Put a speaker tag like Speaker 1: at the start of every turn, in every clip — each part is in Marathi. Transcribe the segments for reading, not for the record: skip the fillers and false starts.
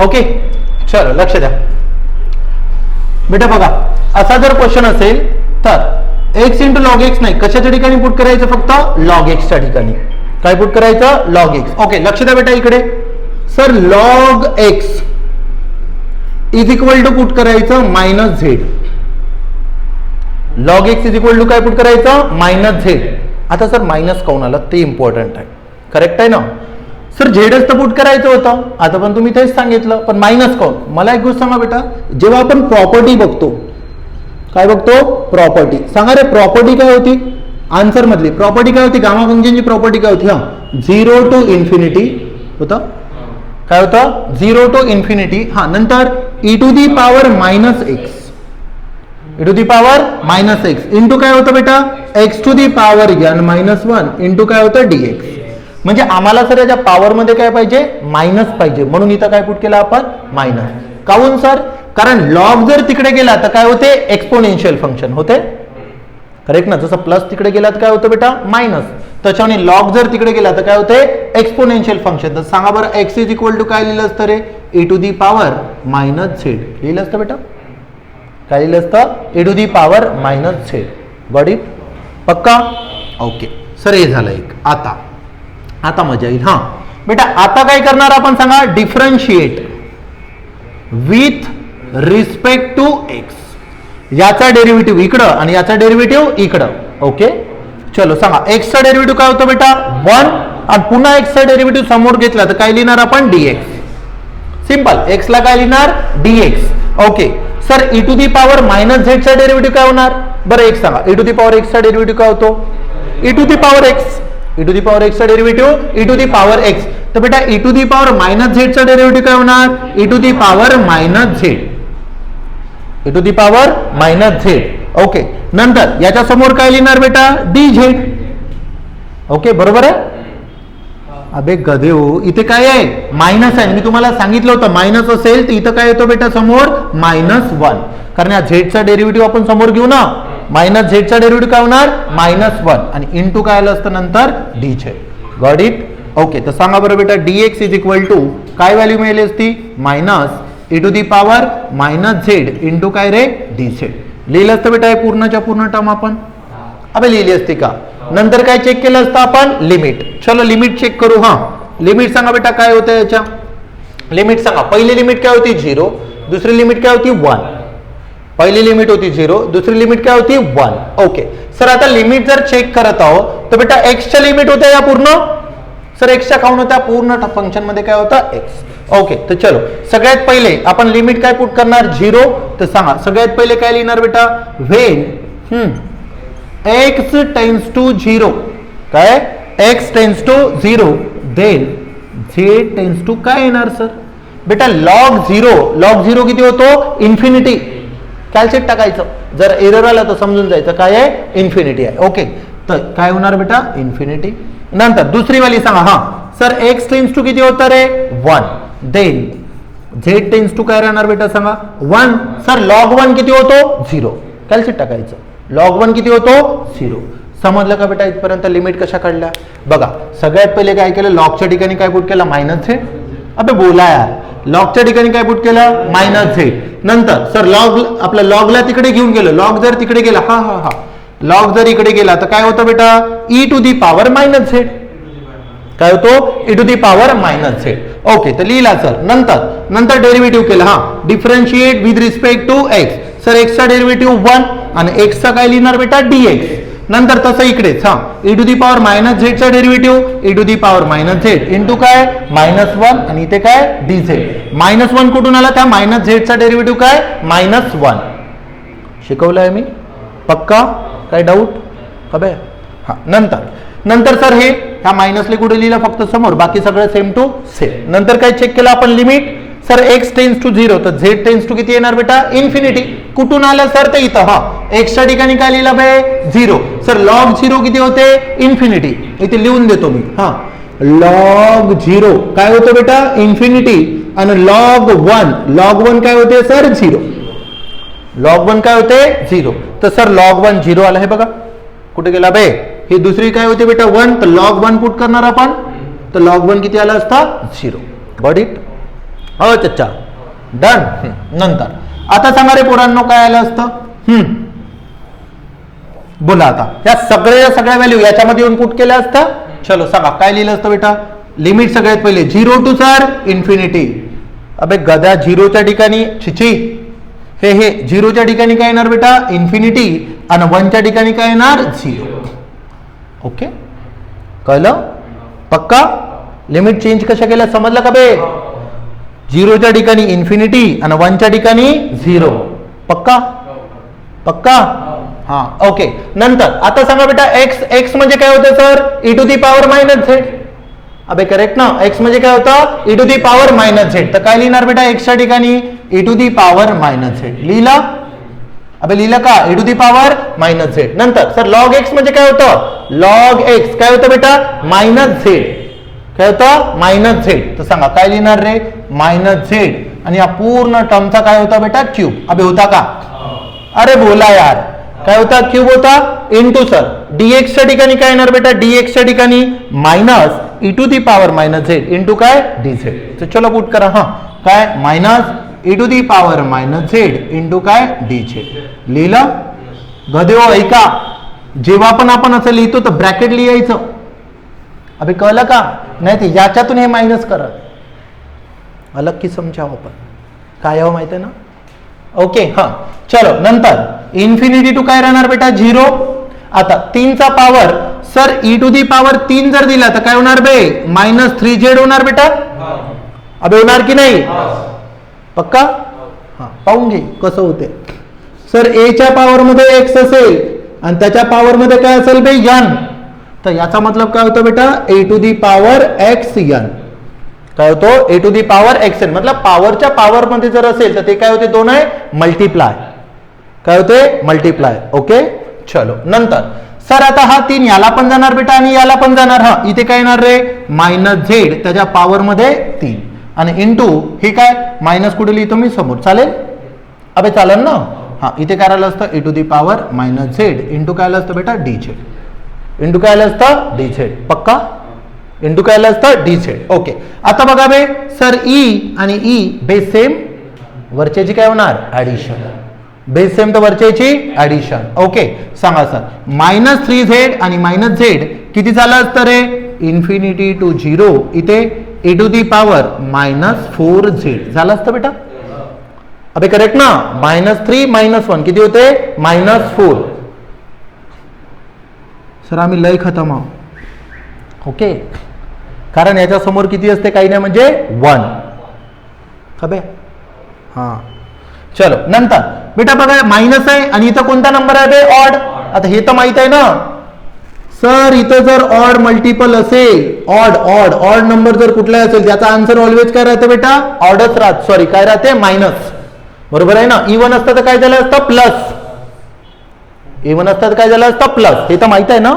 Speaker 1: ओके, चलो लक्ष द्या बेटा. बघा असा जर क्वेश्चन असेल तर एक्स इंटू लॉग एक्स नाही, कशाच्या ठिकाणी पुट करायचं, फक्त लॉग एक्सच्या ठिकाणी. काय पुट करायचं, लॉग एक्स. ओके, लक्ष द्या बेटा इकडे. Sir log x is equal to put करायचं minus z. Log x is equal to काय पुट करायचं, मायनस झेड. आता सर मायनस काऊन आलं ते इम्पॉर्टंट आहे, करेक्ट आहे ना सर. झेडच तर पुट करायचं होतं, आता पण तुम्ही तेच सांगितलं, पण मायनस काऊन. मला एक गोष्ट सांगा बेटा, जेव्हा आपण प्रॉपर्टी बघतो, काय बघतो, प्रॉपर्टी. सांगा रे प्रॉपर्टी काय होती, आन्सर मधली प्रॉपर्टी काय होती, गामा फंक्शनची प्रॉपर्टी काय होती, हा 0 to इन्फिनिटी होतं. काय होतं, 0 to इन्फिनिटी. हा नंतर e to the power minus x, e to the power minus x into काय होतं बेटा, x to the power n minus 1 into काय होतं dx. म्हणजे आम्हाला सर याच्या पॉवर मध्ये काय पाहिजे, मायनस पाहिजे, म्हणून इथं काय पुट केलं आपण, मायनस. काऊन सर, कारण लॉग जर तिकडे गेला तर काय होते, एक्सपोनेन्शियल फंक्शन होते, करेक्ट ना. जसं प्लस तिकडे गेला तर काय होतं बेटा, मायनस. त्याच्यामुळे लॉग जर तिकडे गेला तर काय होते, एक्सपोनेन्शियल फंक्शन. तर सांगा बरं एक्स इज इक्वल टू काय लिहिलं असतं रे, e to the power minus z लिहिलं असतं बेटा. काय लिहिलं असतं, e to the power minus z. Got it, पक्का. ओके सर, हे झालं एक. आता मजा येईल. हा बेटा आता काय करणार आपण सांगा, differentiate with respect to x. याचा डेरिव्हेटिव्ह इकडं आणि याचा डेरिव्हेटिव्ह इकडं. ओके चलो सांगा, एक्सचा डेरिव्हेटिव्ह काय होतं बेटा, 1 आणि पुन्हा एक्सचा डेरिव्हेटिव्ह समोर घेतला तर काय लिहिणार आपण, dx. सिंपल, एक्स ला काय लिहिणार, dx. Okay sir, e to the power minus झेडचा डेरिव्हेटिव्ह काय होणार, बरं एक सांगा, e टू दी पॉवर एक्सचा डेरिव्हेटिव्ह काय होतो, e to the power x. e to the power एक्सचा derivative e to the power x. तर बेटा e to the power minus झेडचा डेरिव्हेटिव्ह काय होणार, e to the power minus z, e to the power minus z. Okay नंतर याच्या समोर काय लिहिणार बेटा, dz. ओके बरोबर आहे. अबे गधे हो, इथे काय आहे, मायनस आहे. मी तुम्हाला सांगितलं होतं मायनस असेल तर इथं काय येतो बेटा, समोर -1. कारण या झेडचा डेरिव्हेटिव्ह आपण समोर घेऊ ना, मायनस झेडचा डेरिव्हेटिव्ह काय होणार, -1 आणि इंटू काय आलं असतं नंतर dz. Got it. ओके तर सांगा बरं बेटा, dx इज इक्वल टू काय व्हॅल्यू मिळाली असती, -e to the power minus z into काय रे, dz. लिहिलं असतं बेटा हे पूर्णच्या पूर्ण टर्म आपण, अबे लिहिली असती का. नंतर काय चेक केलं असतं आपण, लिमिट. चलो लिमिट चेक करू. हा लिमिट सांगा बेटा काय होतं याच्या, लिमिट सांगा. पहिली लिमिट काय होती 0, दुसरी लिमिट काय होती 1. पहिली लिमिट होती 0, दुसरी लिमिट काय होती 1. ओके सर, आता लिमिट जर चेक करत आहोत तर बेटा एक्सच्या लिमिट होत्या या पूर्ण, सर एक्सच्या काउंट होत्या पूर्ण फंक्शन मध्ये काय होतं, एक्स. ओके तर चलो सगळ्यात पहिले आपण लिमिट काय पुट करणार, 0. तर सांगा सगळ्यात पहिले काय लिहिणार बेटा, व्हेन x टेन्स टू 0, काय x tends to 0 then z tends to काय येणार सर बेटा, log 0 किती होतो, इन्फिनिटी. कॅल्क्युलेट टाकायचं, जर एरर आला तर समजून जायचं काय आहे, इन्फिनिटी आहे. ओके तर काय होणार बेटा, इन्फिनिटी. नंतर दुसरी वाली सांगा, हा सर x टेन्स टू किती होतं रे, 1 देन z टेन्स टू काय राहणार बेटा सांगा, 1. सर log 1 किती होतो, 0. कॅल्क्युलेट टाकायचं, log 1 किती होतो, 0. समजलं का बेटा इथपर्यंत. लिमिट कशा काढल्या बघा. सगळ्यात पहिले काय केलं, लॉगच्या ठिकाणी काय पुट केला, -z. अबे बोला यार, लॉगच्या ठिकाणी काय पुट केलं, -z. नंतर सर लॉग, आपल्या लॉगला तिकडे घेऊन गेलो, लॉग जर तिकडे गेला, हा लॉग जर इकडे गेला तर काय होतं बेटा, e to the power -z. काय होतो, e to the power -z. Okay तर लिहिला सर. नंतर डेरिव्हेटिव्ह केला, हा differentiate with respect to x. Sir एक्सचा डेरिव्हेटिव्ह 1 आणि एक्सचा काय लिहिणार बेटा, dx. नंतर तसं इकडेच, हा e to the power -z चा derivative e to the power -z into काय, -1 आणि इथे काय, dz. -1 कुठून आला, त्या -z चा डेरिव्हेटिव्ह काय, -1. शिकवलंय मी, पक्का. काय डाऊट अबे. हा नंतर सर हे ह्या मायनसले कुठे लिहिलं, फक्त समोर, बाकी सगळं सेम टू सेम. नंतर काय चेक केलं आपण, limit. Sir x tends to 0 तर z टेन्स टू किती येणार बेटा, इन्फिनिटी. कुठून आलं सर, ते इथं, हा एक्सच्या ठिकाणी काय लिहिलं बे, 0. सर log 0 किती होते, इन्फिनिटी. इथे लिहून देतो मी, हा log 0 काय होतं बेटा, इन्फिनिटी. आणि log 1 काय होते सर, 0. log 1 काय होते, 0. तर सर log 1 0 आला, हे बघा कुठे गेला बे. ही दुसरी काय होती बेटा, 1. तर log 1 पुट करणार आपण, तर log 1 किती आला असता, 0. Got it. हो चच्चा डन. नंतर आता सांगा रे पोरांनो काय आलं असतं. बोला आता या सगळ्या व्हॅल्यू याच्यामध्ये येऊन पुट केल्या असतं. चलो सांगा काय लिहिलं असतं बेटा. लिमिट सगळ्यात पहिले 0 टू सर इन्फिनिटी. अबे गद्या 0च्या ठिकाणी छिची हे 0च्या ठिकाणी काय येणार बेटा इन्फिनिटी आणि 1च्या ठिकाणी काय येणार 0. ओके कळलं पक्का. लिमिट चेंज कशा केल्या समजलं का बे. 0च्या ठिकाणी इन्फिनिटी आणि 1च्या ठिकाणी 0. पक्का पक्का हा ओके. नंतर आता सांगा बेटा एक्स म्हणजे काय होतं sir e to the power minus z. अबे करेक्ट ना. एक्स म्हणजे काय होतं e to the power minus z. तर काय लिहिणार बेटा एक्सच्या ठिकाणी e to the power minus z लिहिला. अबे लिहिलं का e to the power minus z. नंतर सर लॉग एक्स म्हणजे काय होतं लॉग एक्स काय होतं बेटा मायनस झेड. काय होतं मायनस झेड. तर सांगा काय लिहिणार रे मायनस झेड आणि या पूर्ण टर्मचा काय होता बेटा क्यूब. अबे होता का अरे बोला यार काय होता क्यूब होता इंटू सर dx च्या ठिकाणी काय येणार बेटा dx च्या ठिकाणी minus e to the power minus z into काय dz. तर चलो पुट करा. हा काय minus e to the power minus z into काय dz लिहिलं. गदेओ ऐका जेव्हा पण आपण असं लिहितो तर ब्रॅकेट लिहायचं. अबे कळलं का नाही ते याच्यातून हे मायनस करा अलग की समजावं आपण काय हवं माहिती आहे ना. ओके हा चलो नंतर इन्फिनिटी टू काय राहणार बेटा 0. आता 3चा power sir e to the power 3 जर दिला तर काय होणार बे -3z होणार बेटा. अबे होणार की नाही पक्का. हा पाहून घे कसं होते. सर a च्या पॉवर मध्ये x असेल आणि त्याच्या पॉवर मध्ये काय असेल बे n. तर याचा मतलब काय होतं बेटा a to the power xn. काय होतो a to the power xn मतलब पॉवरच्या पॉवर मध्ये जर असेल तर ते काय होते 2 आहे मल्टिप्लाय. काय होते मल्टिप्लाय. ओके चलो नंतर सर आता हा 3 याला पण जाणार बेटा आणि याला पण जाणार. हा इथे काय येणार रे -z त्याच्या पॉवर मध्ये 3 आणि इंटू हे काय मायनस कुठे लिहितो मी समोर चालेल. अबे चालेल ना. हा इथे काय आलं असतं e to the power -z into काय आलं असतं बेटा dz इंटू काय आलं असतं dz. पक्का इंटू काय आलं असतं dz. ओके आता बघा बे सर e आणि e बेस सेम वरच्याची काय होणार ऍडिशन. बेस सेम तर वरच्याची ऍडिशन. ओके सांगा सर -3z आणि -z किती झालं असतं रे इन्फिनिटी टू 0 इथे e to the power -4z झालं असतं बेटा. अबे करेक्ट ना. -3 -1 किती होते -4. सर आम्ही लय खतम आहोत. ओके कारण याच्या समोर किती असते काही नाही म्हणजे 1. खबे हा चलो नंतर बेटा बघा मायनस आहे आणि इथं कोणता नंबर आहे बे ऑड. आता हे तर माहित आहे ना सर इथं जर ऑड मल्टिपल असेल ऑड नंबर जर कुठला असेल त्याचा आन्सर ऑलवेज काय राहते बेटा ऑडच राहत सॉरी काय राहते मायनस. बरोबर आहे ना. इवन असतं तर काय झालं असतं प्लस. इवन असतं तर काय झालं असतं प्लस. हे तर माहित आहे ना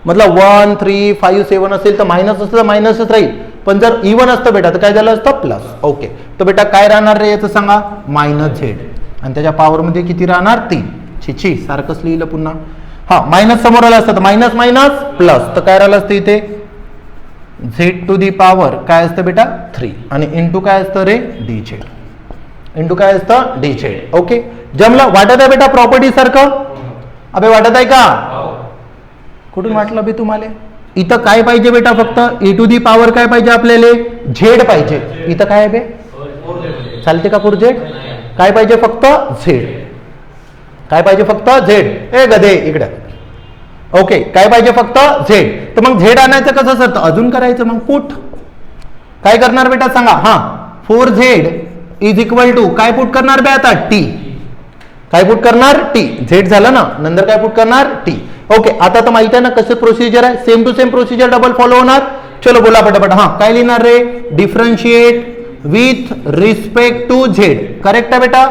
Speaker 1: मतलब 1 3 5 7 असेल तर मायनस असतं तर मायनसच राहील पण जर इवन असतं बेटा तर काय झालं असतं प्लस. ओके तर बेटा काय राहणार रे याचं सांगा -z आणि त्याच्या पॉवर मध्ये किती राहणार 3. छी सारखंच लिहिलं पुन्हा. हा मायनस समोर आलं असतं तर मायनस मायनस प्लस तर काय राहिलं असतं इथे z टू दी पॉवर काय असतं बेटा 3 आणि इंटू काय असतं रे dz इंटू काय असतं dz. ओके जमलं वाटत आहे बेटा प्रॉपर्टी सारखं. अबे वाटत आहे का कुठून वाटलं बे तुम्हाला. इथं काय पाहिजे बेटा फक्त e टू दी पॉवर काय पाहिजे आपल्याला z पाहिजे. इथं काय आहे बे चालते का पुर z काय पाहिजे फक्त z. काय पाहिजे फक्त z. ए गधे इकडे. ओके काय पाहिजे फक्त z. तर मग z आणायचं कसं सर अजून करायचं मग पुट काय करणार बेटा सांगा. हा 4z इज इक्वल टू काय पुट करणार बे आता t. काय पुट करणार t. z झालं ना नंतर काय पुट करणार t. ओके आता तर माहिती आहे ना कसं प्रोसिजर आहे same to same procedure double follow होणार. चलो बोला पटापट. हा काय लिहिणार रे differentiate with respect to z. Correct आहे बेटा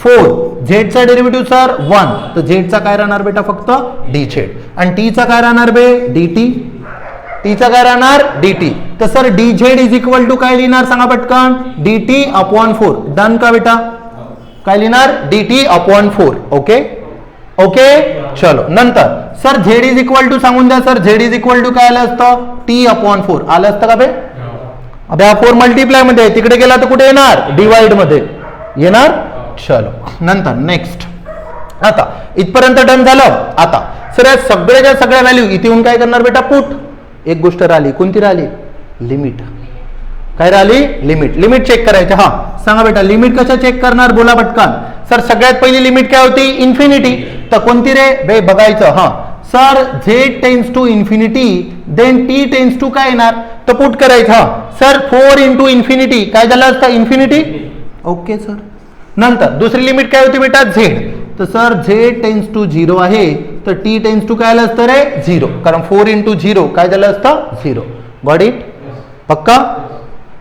Speaker 1: 4 z चा डेरिव्हेटिव्ह सर 1 तर z चा काय राहणार बेटा फक्त dz आणि t चा काय राहणार बे dt. t चा काय राहणार dt. तर sir dz is equal to काय लिहिणार सांगा पटकन dt अपॉन 4. डन का बेटा काय लिहिणार dt अपॉन 4. ओके ओके चलो नंतर sir z is equal to सांगून द्या sir z is equal to काय आलं असतं t अपॉन 4 आलं असतं का बे. अबे हा 4 मल्टिप्लाय मध्ये आहे, तिकडे गेला तर कुठे येणार, डिवाइड मध्ये येणार. चलो नंतर नेक्स्ट. आता इथपर्यंत डन झालं. आता सर या सगळ्याच्या सगळ्या व्हॅल्यू इथे येऊन काय करणार बेटा, पुट. एक गोष्ट राहिली, कोणती राहिली, लिमिट. काय राहिली, लिमिट. लिमिट चेक करायची. हा सांगा बेटा, लिमिट कशा चेक करणार, बोला पटकन. सर सगळ्यात पहिली लिमिट काय होती, इन्फिनिटी. तर कोणती रे बे, बघायचं. हा sir z tends to infinity then t tends to काय येणार, तर पुट करायचं. हा सर 4 इंटू इन्फिनिटी काय झालं असतं, इन्फिनिटी. Okay sir. नंतर दुसरी लिमिट काय होती बेटा, झेड. तर सर झेड टेन्स टू 0 आहे, तर टी टेन्स टू काय आलं असतं रे, 0. कारण 4 इंटू 0 काय झालं असतं, 0. Got it. पक्का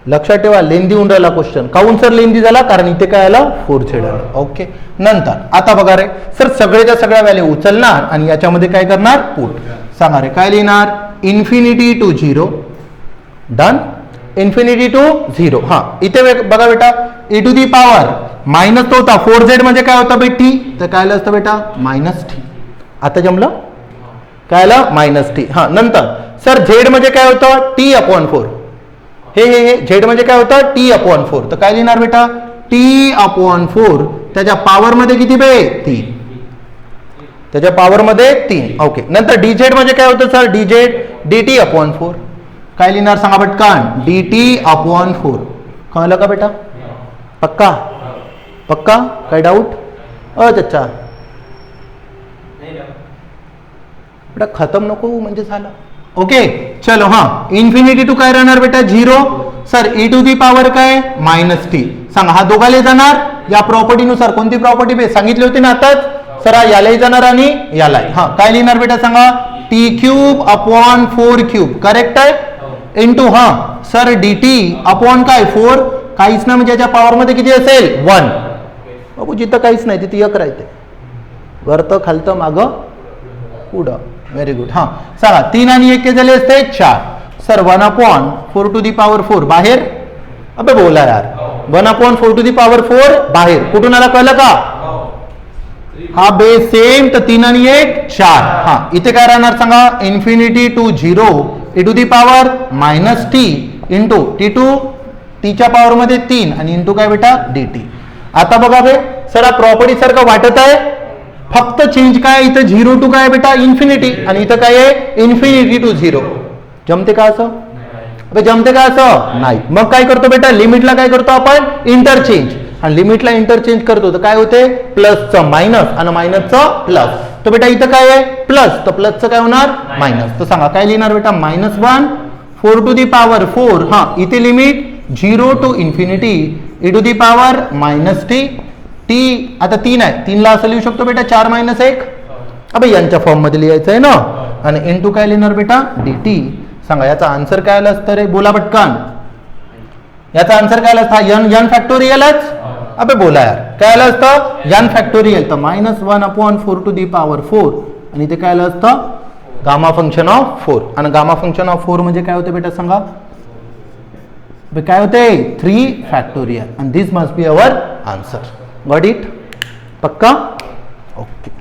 Speaker 1: लक्षात ठेवा, लेंदी होऊन राहिला क्वेश्चन. काऊन सर लेंदी झाला, कारण इथे काय आलं, 4 झेड आलं. ओके. नंतर आता बघा रे सर, सगळ्याच्या सगळ्या व्हॅल्यू उचलणार आणि याच्यामध्ये काय करणार, पुट. सांगा रे काय लिहिणार, infinity to 0. Done. Infinity to 0. हा इथे बघा बेटा, e to the power minus तो होता, 4z म्हणजे काय होता बे, टी. तर काय आलं असतं बेटा, मायनस टी. आता जमलं, काय आलं, मायनस टी. हा नंतर सर झेड म्हणजे काय होतं, टी अपॉन 4. हे झेड म्हणजे काय होतं, टी अपॉन 4. तर काय लिहिणार बेटा, टी अपॉन 4. त्याच्या पॉवर मध्ये किती बे, 3. त्याच्या पॉवर मध्ये 3. ओके. नंतर डीझेड म्हणजे काय होतं सर, डीझेड dt अपॉन 4. काय लिहिणार सांगा पटकन, dt अपॉन 4. कळलं का बेटा, पक्का. पक्का, काय डाऊट, अच्छा बेटा, खतम नको म्हणजे झालं. ओके चलो. हा इन्फिनिटी टू काय राहणार बेटा, 0. Sir e to the power काय, मायनस टी. सांगा हा दोघाले जाणार, या प्रॉपर्टीनुसार. कोणती प्रॉपर्टी बे, सांगितली होती ना आताच. सर हा यालाही जाणार आणि यालाही. हा काय लिहिणार बेटा सांगा, T cube upon 4 cube. Correct आहे. इंटू हा सर dt अपॉन काय 4. काहीच नाही म्हणजे याच्या पॉवर मध्ये किती असेल, 1. बाबू जिथं काहीच नाही तिथे 1 राहते, वरतं खालतं मागं पुढं. Very good. हा सांगा 3 आणि 1 के झाले असते 4. Sir 1 upon 4 to the power 4 बाहेर. अबे बोला यार, 1 अपॉन 4 टू दी पॉवर 4 बाहेर. कुठून आला कळलं का, हा बेस सेम. तर 3 आणि 1 4. हा इथे काय राहणार सांगा, infinity to 0 e to the power minus t into t to टीच्या पॉवर मध्ये 3 आणि इंटू काय बेटा, dt. आता बघा बे सर, हा प्रॉपर्टी सारखं वाटत आहे, फक्त चेंज काय, इथं 0 टू काय बेटा, इन्फिनिटी. आणि इथं काय आहे, इन्फिनिटी टू 0. जमते का असं, जमते का असं, नाही. मग काय करतो बेटा, लिमिटला काय करतो आपण, इंटरचेंज. आणि लिमिटला इंटरचेंज करतो तर काय होते, प्लसचं मायनस आणि मायनसचं प्लस. तर बेटा इथं काय आहे, प्लस. तर प्लसचं काय होणार, मायनस. तर सांगा काय लिहिणार बेटा, -1 4 टू दी पॉवर 4. हा इथे limit 0 to infinity e to the power minus t. T आता 3 आहे, 3 ला असं लिहू शकतो बेटा 4 - 1. अबे यांच्या फॉर्म मध्ये लिहायचं आहे ना. आणि इंटू काय लिहिणार बेटा, dt. सांगा याचा आन्सर काय आला असतं रे, बोला पटकन. याचा आन्सर काय आला असता, n फॅक्टोरियलच. अबे बोला यार, काय आलं असतं, n फॅक्टोरियल. तर -1 अपॉन 4 टू दी पॉवर 4. आणि ते काय आलं असतं, गामा फंक्शन ऑफ 4. आणि गामा फंक्शन ऑफ 4 म्हणजे काय होते बेटा सांगा, काय होते, 3 फॅक्टोरियल. आणि this must be our answer. Got it. पक्का. ओके.